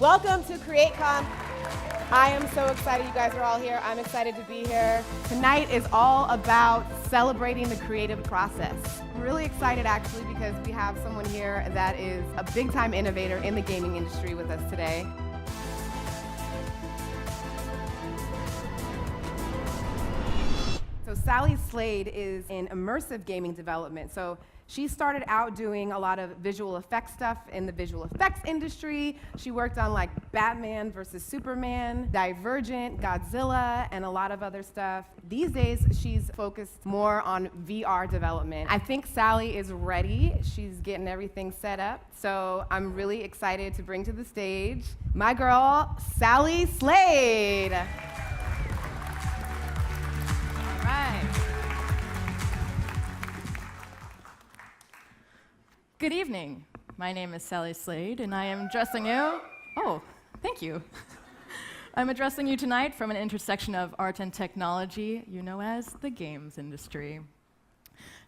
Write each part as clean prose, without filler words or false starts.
Welcome to CreateCon. I am so excited you guys are all here. I'm excited to be here. Tonight is all about celebrating the creative process. I'm really excited actually because we have someone here that is a big-time innovator in the gaming industry with us today. So Sally Slade is in immersive gaming development. So she started out doing a lot of visual effects stuff in the visual effects industry. She worked on like Batman versus Superman, Divergent, Godzilla, and a lot of other stuff. These days, she's focused more on VR development. I think Sally is ready. She's getting everything set up. So I'm really excited to bring to the stage my girl, Sally Slade. Good evening. My name is Sally Slade, and I am addressing you. Oh, thank you. I'm addressing you tonight from an intersection of art and technology, you know as the games industry.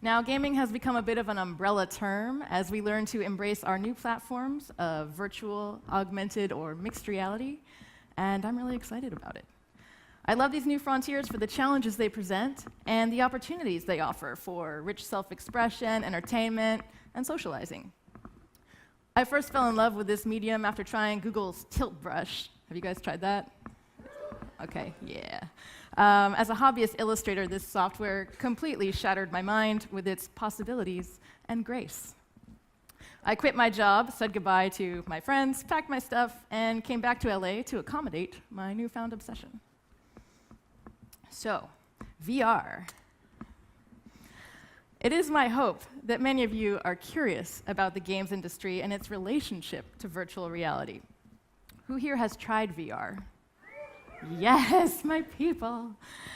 Now, gaming has become a bit of an umbrella term as we learn to embrace our new platforms of virtual, augmented, or mixed reality, and I'm really excited about it. I love these new frontiers for the challenges they present and the opportunities they offer for rich self-expression, entertainment, and socializing. I first fell in love with this medium after trying Google's Tilt Brush. Have you guys tried that? Okay, yeah. As a hobbyist illustrator, this software completely shattered my mind with its possibilities and grace. I quit my job, said goodbye to my friends, packed my stuff, and came back to LA to accommodate my newfound obsession. So, VR. It is my hope that many of you are curious about the games industry and its relationship to virtual reality. Who here has tried VR? Yes, my people.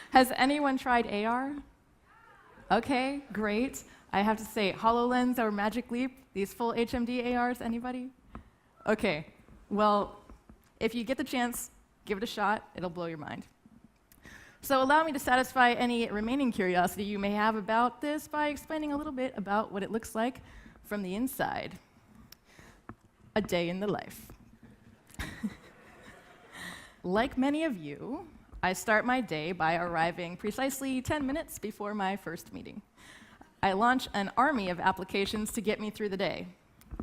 Has anyone tried AR? Okay, great. I have to say, HoloLens or Magic Leap, these full HMD ARs, anybody? Okay, well, if you get the chance, give it a shot. It'll blow your mind. So allow me to satisfy any remaining curiosity you may have about this by explaining a little bit about what it looks like from the inside. A day in the life. Like many of you, I start my day by arriving precisely 10 minutes before my first meeting. I launch an army of applications to get me through the day.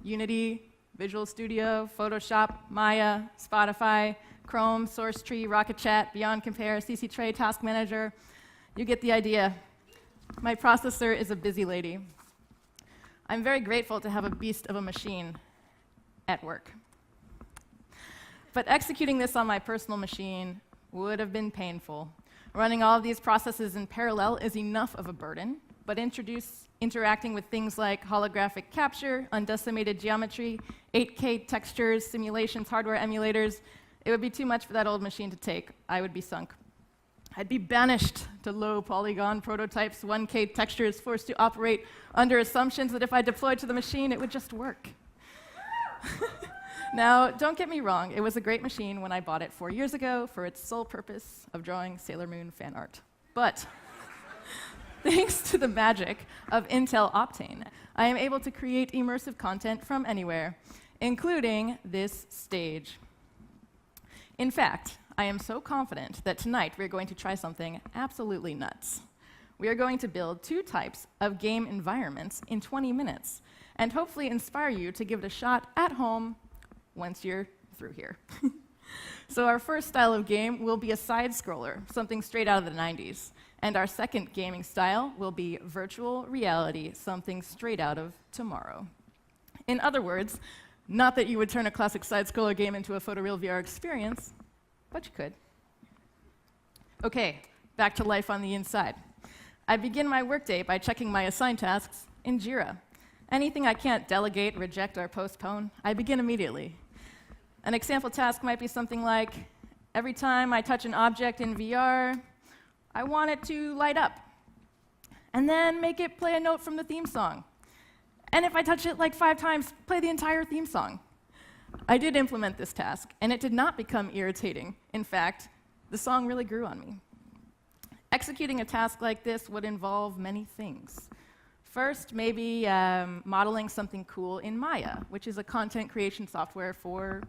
Unity, Visual Studio, Photoshop, Maya, Spotify, Chrome, SourceTree, Rocket Chat, Beyond Compare, CC Tray, Task Manager. You get the idea. My processor is a busy lady. I'm very grateful to have a beast of a machine at work. But executing this on my personal machine would have been painful. Running all of these processes in parallel is enough of a burden, but interacting with things like holographic capture, undecimated geometry, 8K textures, simulations, hardware emulators, it would be too much for that old machine to take. I would be sunk. I'd be banished to low polygon prototypes, 1K textures, forced to operate under assumptions that if I deployed to the machine, it would just work. Now, don't get me wrong, it was a great machine when I bought it 4 years ago for its sole purpose of drawing Sailor Moon fan art. But thanks to the magic of Intel Optane, I am able to create immersive content from anywhere, including this stage. In fact, I am so confident that tonight we're going to try something absolutely nuts. We are going to build 2 types of game environments in 20 minutes, and hopefully inspire you to give it a shot at home once you're through here. So our first style of game will be a side-scroller, something straight out of the 90s. And our second gaming style will be virtual reality, something straight out of tomorrow. In other words, not that you would turn a classic side-scroller game into a photoreal VR experience, but you could. Okay, back to life on the inside. I begin my workday by checking my assigned tasks in Jira. Anything I can't delegate, reject, or postpone, I begin immediately. An example task might be something like, every time I touch an object in VR, I want it to light up, and then make it play a note from the theme song. And if I touch it like 5 times, play the entire theme song. I did implement this task, and it did not become irritating. In fact, the song really grew on me. Executing a task like this would involve many things. First, maybe modeling something cool in Maya, which is a content creation software for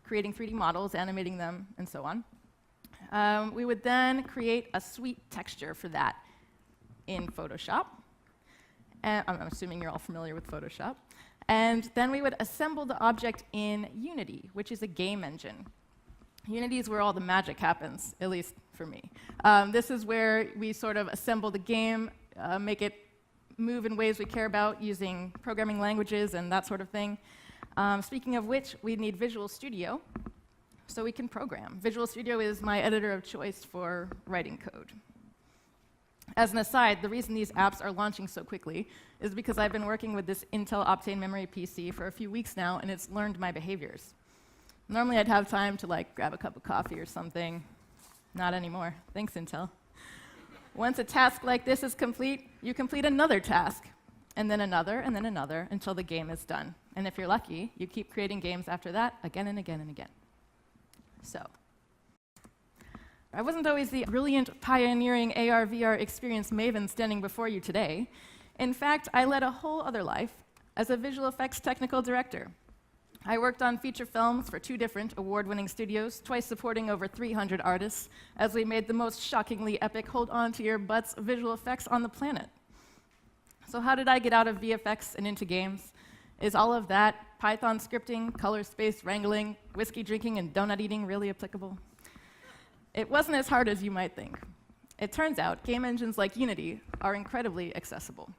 creating 3D models, animating them, and so on. We would then create a sweet texture for that in Photoshop. And I'm assuming you're all familiar with Photoshop. And then we would assemble the object in Unity, which is a game engine. Unity is where all the magic happens, at least for me. This is where we sort of assemble the game, make it move in ways we care about using programming languages and that sort of thing. Speaking of which, we need Visual Studio so we can program. Visual Studio is my editor of choice for writing code. As an aside, the reason these apps are launching so quickly is because I've been working with this Intel Optane memory PC for a few weeks now, and it's learned my behaviors. Normally, I'd have time to grab a cup of coffee or something. Not anymore. Thanks, Intel. Once a task like this is complete, you complete another task, and then another, until the game is done. And if you're lucky, you keep creating games after that again and again and again. So, I wasn't always the brilliant, pioneering AR/VR experience maven standing before you today. In fact, I led a whole other life as a visual effects technical director. I worked on feature films for 2 different award-winning studios, twice supporting over 300 artists, as we made the most shockingly epic hold-on-to-your-butts visual effects on the planet. So how did I get out of VFX and into games? Is all of that, Python scripting, color space wrangling, whiskey drinking, and donut eating really applicable? It wasn't as hard as you might think. It turns out game engines like Unity are incredibly accessible.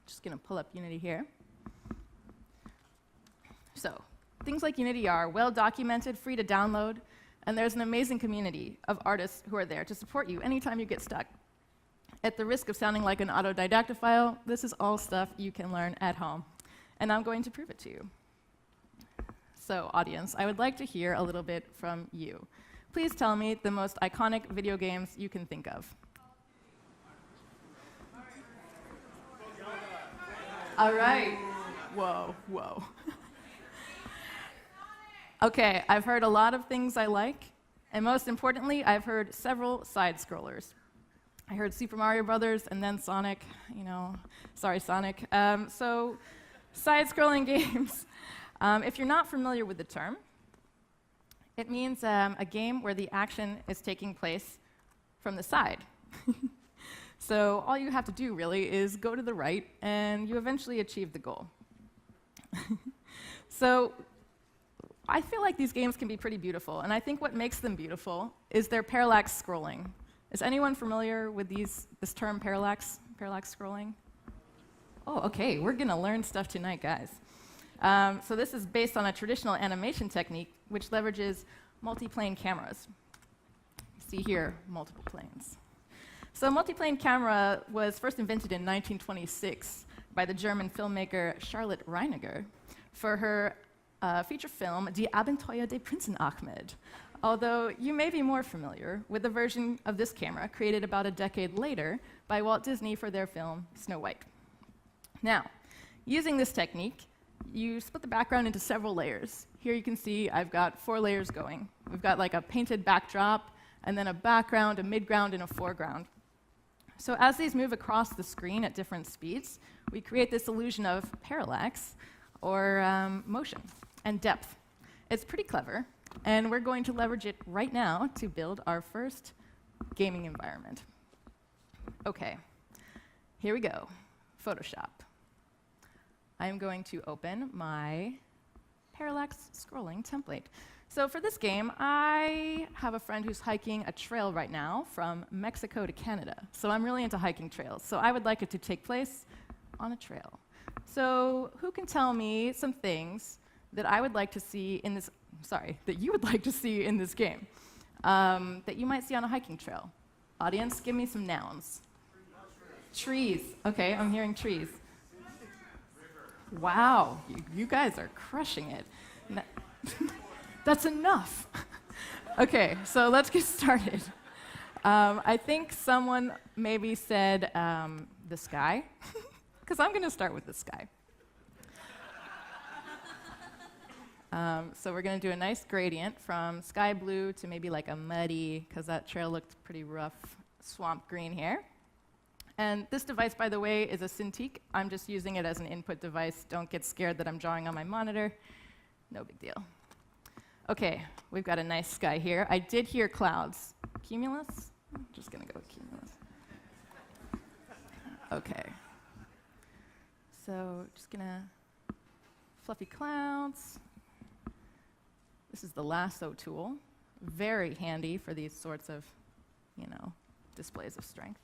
Just going to pull up Unity here. So, things like Unity are well documented, free to download, and there's an amazing community of artists who are there to support you anytime you get stuck. At the risk of sounding like an autodidactophile, this is all stuff you can learn at home, and I'm going to prove it to you. So, audience, I would like to hear a little bit from you. Please tell me the most iconic video games you can think of. All right. Whoa, whoa. Okay, I've heard a lot of things I like, and most importantly, I've heard several side-scrollers. I heard Super Mario Brothers and then Sonic, sorry, Sonic. So, side-scrolling games. If you're not familiar with the term, it means a game where the action is taking place from the side. So all you have to do, really, is go to the right, and you eventually achieve the goal. So I feel like these games can be pretty beautiful, and I think what makes them beautiful is their parallax scrolling. Is anyone familiar with this term, parallax scrolling? Oh, okay, we're going to learn stuff tonight, guys. So this is based on a traditional animation technique which leverages multi-plane cameras. You see here, multiple planes. So multi-plane camera was first invented in 1926 by the German filmmaker Charlotte Reiniger for her feature film Die Abenteuer des Prinzen Ahmed, although you may be more familiar with the version of this camera created about a decade later by Walt Disney for their film Snow White. Now, using this technique, you split the background into several layers. Here you can see I've got 4 layers going. We've got like a painted backdrop, and then a background, a midground, and a foreground. So as these move across the screen at different speeds, we create this illusion of parallax, or motion, and depth. It's pretty clever, and we're going to leverage it right now to build our first gaming environment. Okay, here we go, Photoshop. I'm going to open my parallax scrolling template. So for this game, I have a friend who's hiking a trail right now from Mexico to Canada. So I'm really into hiking trails. So I would like it to take place on a trail. So who can tell me some things that I would like to see in this, that you would like to see in this game, that you might see on a hiking trail? Audience, give me some nouns. Trees. Okay, I'm hearing trees. Wow, you guys are crushing it. That's enough. Okay, so let's get started. I think someone maybe said the sky, because I'm going to start with the sky. So we're going to do a nice gradient from sky blue to maybe like a muddy, because that trail looked pretty rough, swamp green here. And this device, by the way, is a Cintiq. I'm just using it as an input device. Don't get scared that I'm drawing on my monitor. No big deal. Okay, we've got a nice sky here. I did hear clouds. Cumulus? I'm just going to go with cumulus. Okay. So just going to fluffy clouds. This is the lasso tool. Very handy for these sorts of, displays of strength.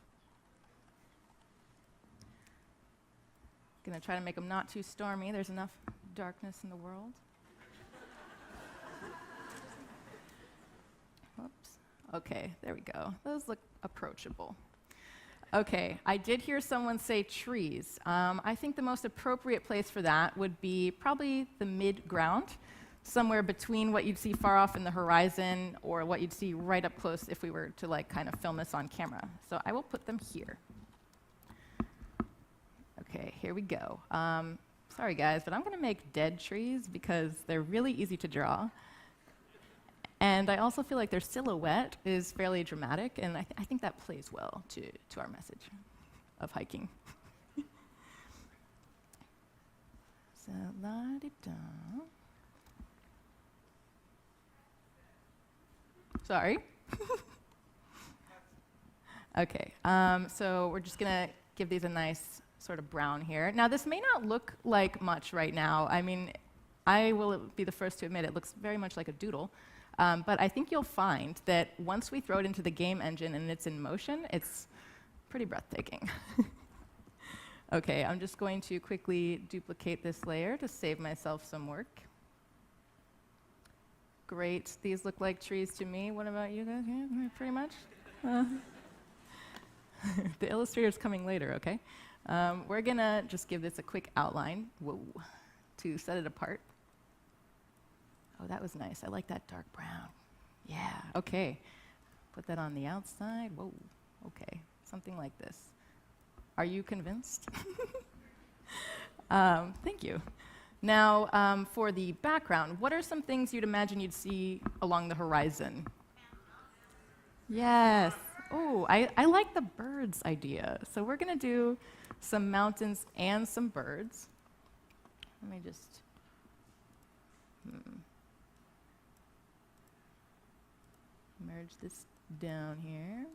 Going to try to make them not too stormy. There's enough darkness in the world. Whoops. Okay, there we go. Those look approachable. Okay, I did hear someone say trees. I think the most appropriate place for that would be probably the mid-ground, somewhere between what you'd see far off in the horizon or what you'd see right up close if we were to kind of film this on camera. So I will put them here. Okay, here we go. Sorry guys, but I'm going to make dead trees because they're really easy to draw. And I also feel like their silhouette is fairly dramatic, and I think that plays well to our message of hiking. So, la-di-da. Sorry. Okay, so we're just going to give these a nice sort of brown here. Now, this may not look like much right now. I mean, I will be the first to admit it looks very much like a doodle. But I think you'll find that once we throw it into the game engine and it's in motion, it's pretty breathtaking. Okay, I'm just going to quickly duplicate this layer to save myself some work. Great, these look like trees to me. What about you guys? Yeah, pretty much. The illustrator's coming later, okay? We're gonna just give this a quick outline, to set it apart. Oh, that was nice. I like that dark brown. Yeah, okay. Put that on the outside. Whoa, okay. Something like this. Are you convinced? Thank you. Now, for the background, what are some things you'd imagine you'd see along the horizon? Yes. Oh, I like the birds idea. So we're going to do some mountains and some birds. Let me just... merge this down here.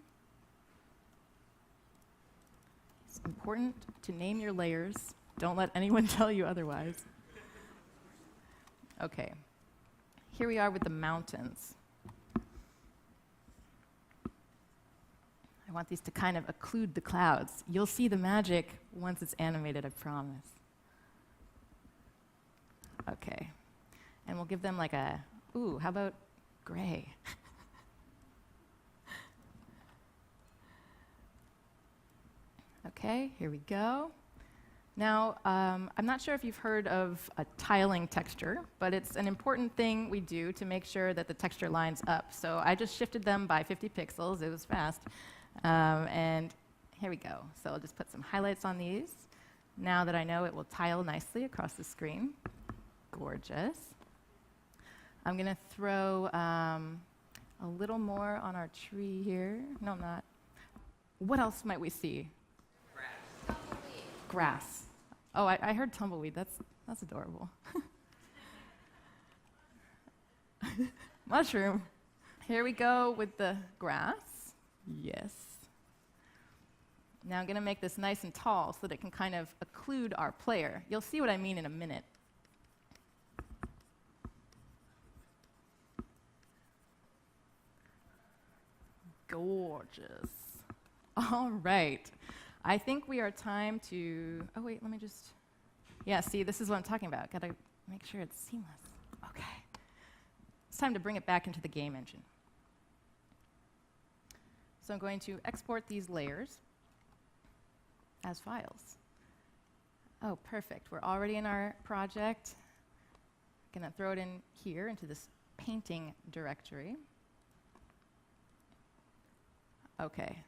It's important to name your layers. Don't let anyone tell you otherwise. Okay, here we are with the mountains. I want these to kind of occlude the clouds. You'll see the magic once it's animated, I promise. Okay, and we'll give them like a, how about gray? Okay, here we go. Now, I'm not sure if you've heard of a tiling texture, but it's an important thing we do to make sure that the texture lines up. So I just shifted them by 50 pixels. It was fast. And here we go. So I'll just put some highlights on these. Now that I know it will tile nicely across the screen. Gorgeous. I'm going to throw a little more on our tree here. No, I'm not. What else might we see? Grass. Oh, I heard tumbleweed. That's adorable. Mushroom. Here we go with the grass. Yes. Now I'm going to make this nice and tall so that it can kind of occlude our player. You'll see what I mean in a minute. Gorgeous. All right. I think we are time to, oh wait, let me just, yeah, see, this is what I'm talking about. Gotta make sure it's seamless. Okay. It's time to bring it back into the game engine. So I'm going to export these layers as files. Oh, perfect. We're already in our project. Gonna throw it in here into this painting directory. Okay.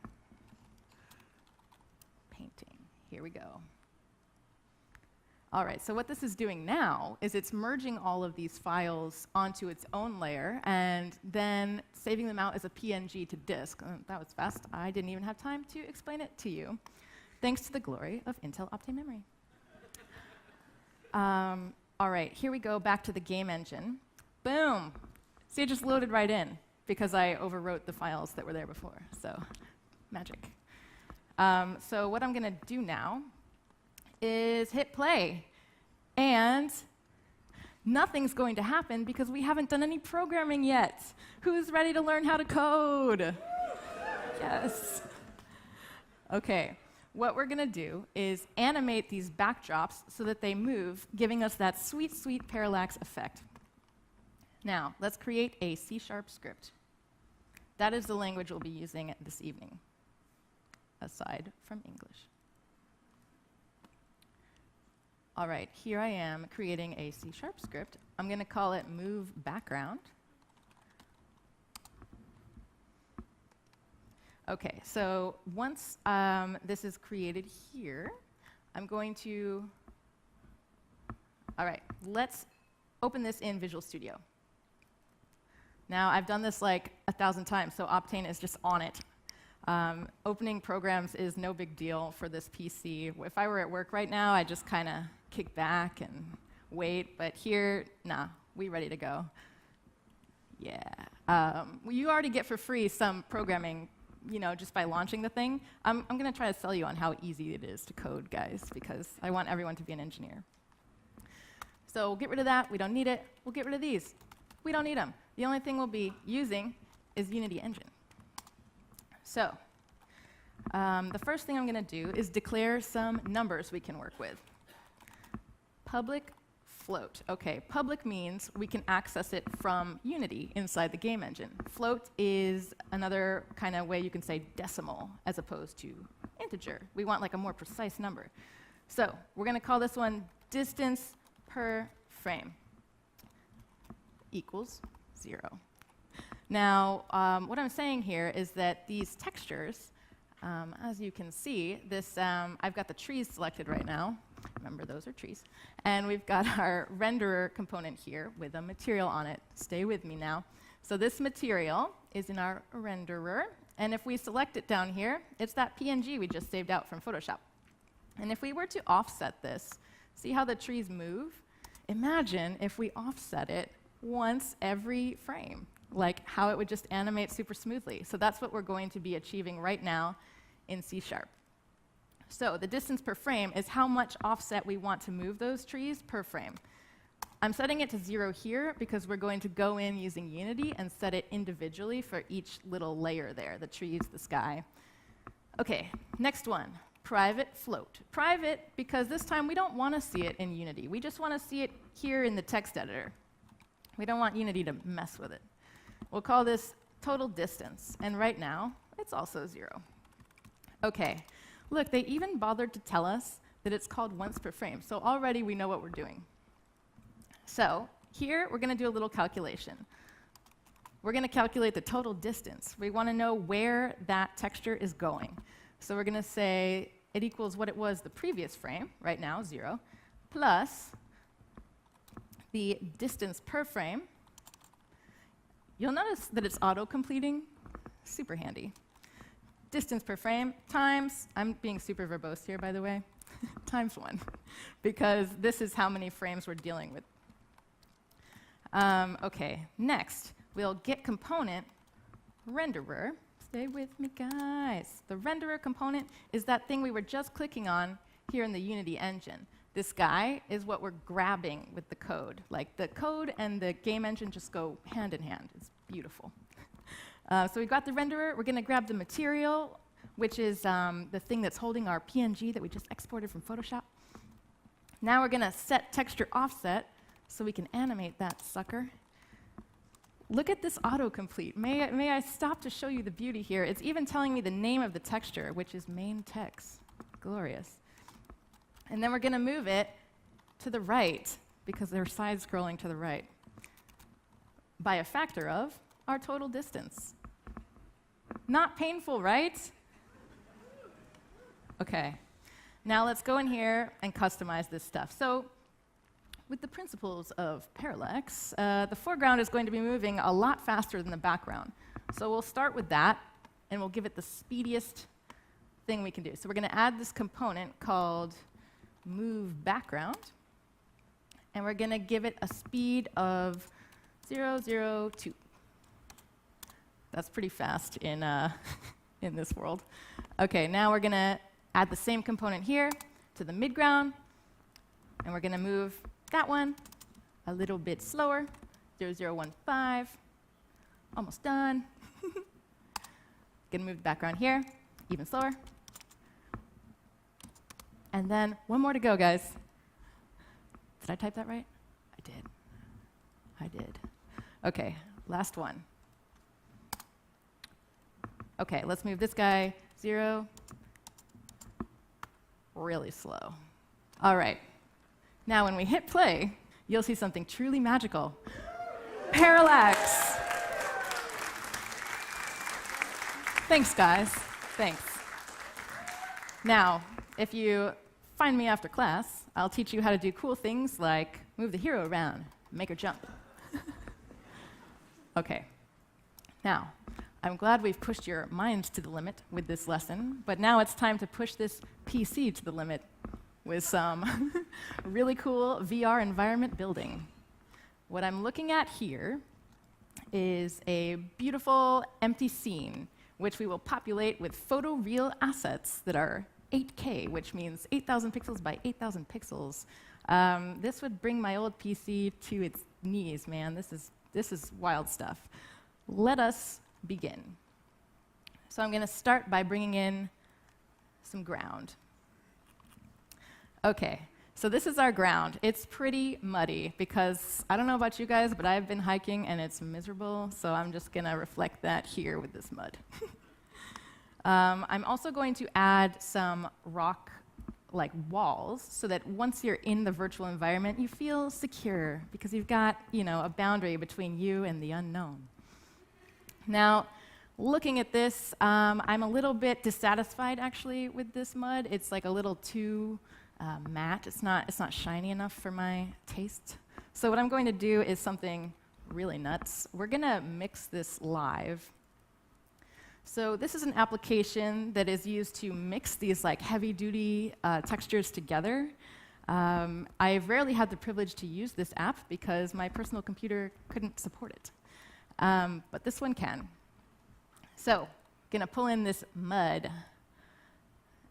Painting. Here we go. All right, so what this is doing now is it's merging all of these files onto its own layer and then saving them out as a PNG to disk. That was fast. I didn't even have time to explain it to you, thanks to the glory of Intel Optane memory. All right, here we go back to the game engine. Boom. See, it just loaded right in because I overwrote the files that were there before. So, magic. So what I'm going to do now is hit play. And nothing's going to happen because we haven't done any programming yet. Who's ready to learn how to code? Yes. OK, what we're going to do is animate these backdrops so that they move, giving us that sweet, sweet parallax effect. Now, let's create a C# script. That is the language we'll be using this evening, aside from English. All right, here I am creating a C# script. I'm going to call it move background. OK, so once this is created here, I'm going to, all right, let's open this in Visual Studio. Now, I've done this like 1,000 times, so Optane is just on it. Opening programs is no big deal for this PC. If I were at work right now, I'd just kind of kick back and wait. But here, nah, we ready to go. Yeah. You already get for free some programming, just by launching the thing. I'm going to try to sell you on how easy it is to code, guys, because I want everyone to be an engineer. So we'll get rid of that. We don't need it. We'll get rid of these. We don't need them. The only thing we'll be using is Unity Engine. So the first thing I'm going to do is declare some numbers we can work with. Public float. OK, public means we can access it from Unity inside the game engine. Float is another kind of way you can say decimal as opposed to integer. We want like a more precise number. So we're going to call this one distance per frame equals 0. Now, what I'm saying here is that these textures, as you can see, I've got the trees selected right now. Remember, those are trees. And we've got our renderer component here with a material on it. Stay with me now. So this material is in our renderer. And if we select it down here, it's that PNG we just saved out from Photoshop. And if we were to offset this, see how the trees move? Imagine if we offset it once every frame, like how it would just animate super smoothly. So that's what we're going to be achieving right now in C#. So the distance per frame is how much offset we want to move those trees per frame. I'm setting it to 0 here because we're going to go in using Unity and set it individually for each little layer there, the trees, the sky. OK, next one, private float. Private because this time we don't want to see it in Unity. We just want to see it here in the text editor. We don't want Unity to mess with it. We'll call this total distance. And right now, it's also 0. OK, look, they even bothered to tell us that it's called once per frame. So already we know what we're doing. So here, we're going to do a little calculation. We're going to calculate the total distance. We want to know where that texture is going. So we're going to say it equals what it was the previous frame, right now, 0, plus the distance per frame. You'll notice that it's auto-completing. Super handy. Distance per frame times, I'm being super verbose here, by the way, times 1, because this is how many frames we're dealing with. OK, next, we'll get component renderer. Stay with me, guys. The renderer component is that thing we were just clicking on here in the Unity engine. This guy is what we're grabbing with the code. Like, the code and the game engine just go hand in hand. It's beautiful. So we've got the renderer. We're going to grab the material, which is the thing that's holding our PNG that we just exported from Photoshop. Now we're going to set texture offset so we can animate that sucker. Look at this autocomplete. May I stop to show you the beauty here? It's even telling me the name of the texture, which is main text. Glorious. And then we're going to move it to the right, because they're side-scrolling to the right, by a factor of our total distance. Not painful, right? OK. Now let's go in here and customize this stuff. So with the principles of parallax, the foreground is going to be moving a lot faster than the background. So we'll start with that, and we'll give it the speediest thing we can do. So we're going to add this component called move background, and we're going to give it a speed of 002. That's pretty fast in, in this world. Okay, now we're going to add the same component here to the midground, and we're going to move that one a little bit slower, 0015. Almost done. Going to move the background here, even slower. And then one more to go, guys. Did I type that right? I did. I did. Okay, last one. Okay, let's move this guy 0. Really slow. All right. Now, when we hit play, you'll see something truly magical. Parallax. Thanks, guys. Thanks. Now, if you find me after class, I'll teach you how to do cool things like move the hero around, make her jump. Okay. Now, I'm glad we've pushed your minds to the limit with this lesson, but now it's time to push this PC to the limit with some really cool VR environment building. What I'm looking at here is a beautiful empty scene, which we will populate with photoreal assets that are 8K, which means 8,000 pixels by 8,000 pixels. This would bring my old PC to its knees, man. This is wild stuff. Let us begin. So I'm going to start by bringing in some ground. Okay, so this is our ground. It's pretty muddy because I don't know about you guys, but I've been hiking and it's miserable, so I'm just going to reflect that here with this mud. I'm also going to add some rock-like walls so that once you're in the virtual environment, you feel secure because you've got, a boundary between you and the unknown. Now, looking at this, I'm a little bit dissatisfied actually with this mud. It's like a little too matte. It's not shiny enough for my taste. So what I'm going to do is something really nuts. We're going to mix this live. So this is an application that is used to mix these like heavy-duty textures together. I've rarely had the privilege to use this app because my personal computer couldn't support it. But this one can. So, gonna pull in this mud.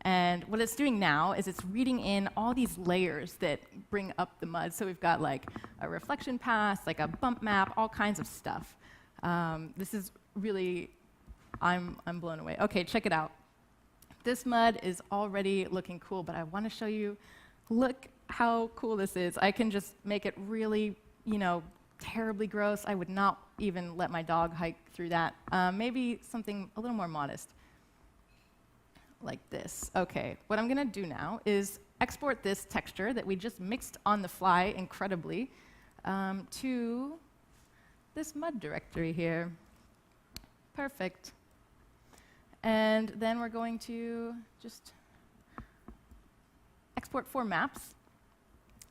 And what it's doing now is it's reading in all these layers that bring up the mud. So we've got like a reflection path, like a bump map, all kinds of stuff. This is really, I'm blown away. Okay, check it out. This mud is already looking cool, but I want to show you, look how cool this is. I can just make it really, terribly gross. I would not even let my dog hike through that. Maybe something a little more modest, like this. Okay, what I'm going to do now is export this texture that we just mixed on the fly incredibly to this mud directory here. Perfect. And then we're going to just export 4 maps.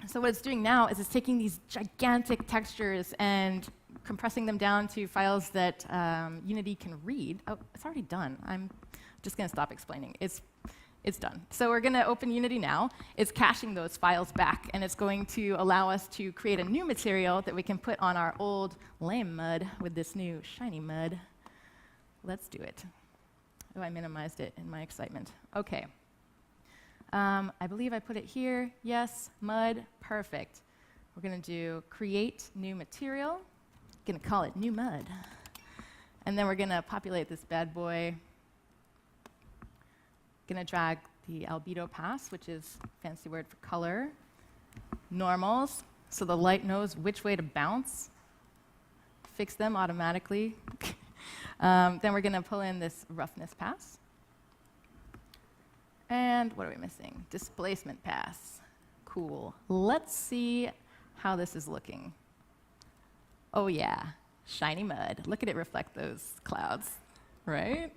So what it's doing now is it's taking these gigantic textures and compressing them down to files that Unity can read. Oh, it's already done. I'm just going to stop explaining. It's done. So we're going to open Unity now. It's caching those files back, and it's going to allow us to create a new material that we can put on our old lame mud with this new shiny mud. Let's do it. Oh, I minimized it in my excitement. Okay. I believe I put it here. Yes, mud, perfect. We're going to do create new material. Going to call it new mud. And then we're going to populate this bad boy. Going to drag the albedo pass, which is a fancy word for color. Normals, so the light knows which way to bounce. Fix them automatically. Then we're going to pull in this roughness pass. And what are we missing? Displacement pass. Cool. Let's see how this is looking. Oh yeah, shiny mud. Look at it reflect those clouds, right?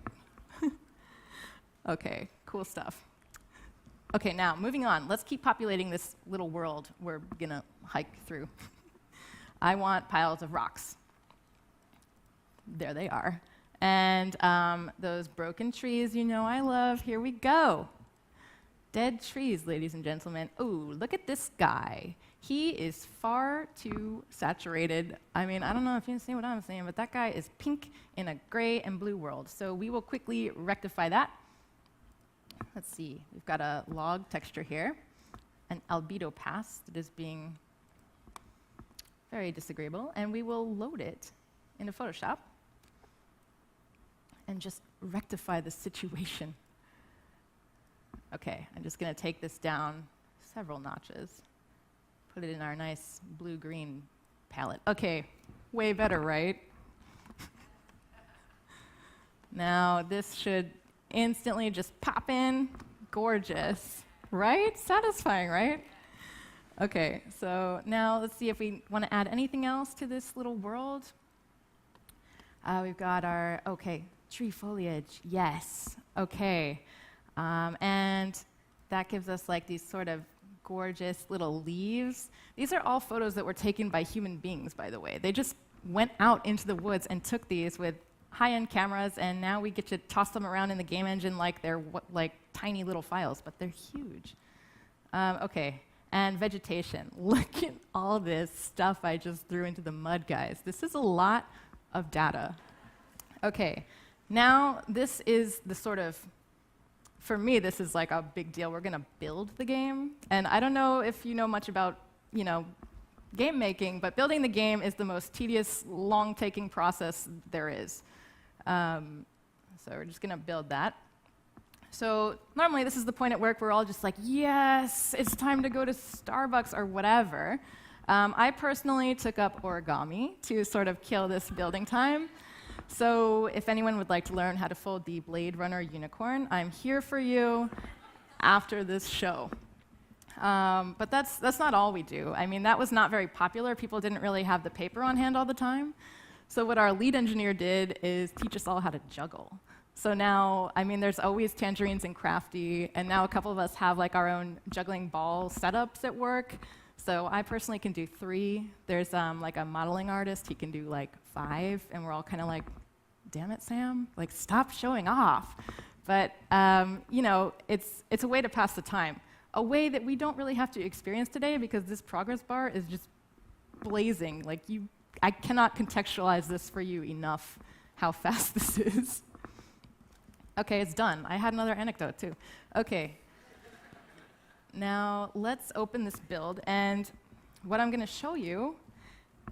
Okay, cool stuff. Okay, now moving on. Let's keep populating this little world we're gonna hike through. I want piles of rocks. There they are. And those broken trees I love. Here we go. Dead trees, ladies and gentlemen. Ooh, look at this guy. He is far too saturated. I mean, I don't know if you see what I'm saying, but that guy is pink in a gray and blue world. So we will quickly rectify that. Let's see, we've got a log texture here, an albedo pass that is being very disagreeable, and we will load it into Photoshop and just rectify the situation. Okay, I'm just going to take this down several notches, put it in our nice blue-green palette. Okay, way better, right? Now, this should instantly just pop in. Gorgeous, right? Satisfying, right? Okay, so now let's see if we want to add anything else to this little world. We've got our, okay, tree foliage, yes, okay. And that gives us like these sort of gorgeous little leaves. These are all photos that were taken by human beings, by the way. They just went out into the woods and took these with high-end cameras, and now we get to toss them around in the game engine like they're like tiny little files, but they're huge. Okay, and vegetation. Look at all this stuff I just threw into the mud, guys. This is a lot of data. Okay, now this is the sort of, for me, this is like a big deal. We're going to build the game, and I don't know if you know much about, game making, but building the game is the most tedious, long-taking process there is. So we're just going to build that. So normally this is the point at work where we're all just like, yes, it's time to go to Starbucks or whatever. I personally took up origami to sort of kill this building time. So if anyone would like to learn how to fold the Blade Runner unicorn, I'm here for you after this show. But that's not all we do. I mean, that was not very popular. People didn't really have the paper on hand all the time. So what our lead engineer did is teach us all how to juggle. So now, I mean, there's always tangerines and crafty, and now a couple of us have like our own juggling ball setups at work. So I personally can do 3. There's like a modeling artist, he can do like 5, and we're all kind of like, damn it, Sam, like stop showing off. But it's a way to pass the time, a way that we don't really have to experience today because this progress bar is just blazing. Like I cannot contextualize this for you enough, how fast this is. Okay, it's done. I had another anecdote too. Okay. Now, let's open this build, and what I'm going to show you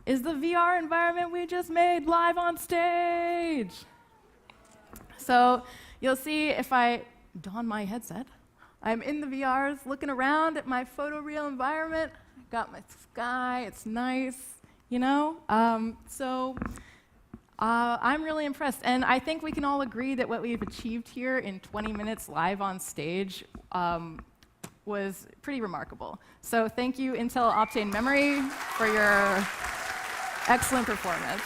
is the VR environment we just made live on stage. So you'll see if I don my headset, I'm in the VRs looking around at my photoreal environment. I've got my sky, it's nice, I'm really impressed, and I think we can all agree that what we've achieved here in 20 minutes live on stage was pretty remarkable. So thank you, Intel Optane Memory, for your excellent performance.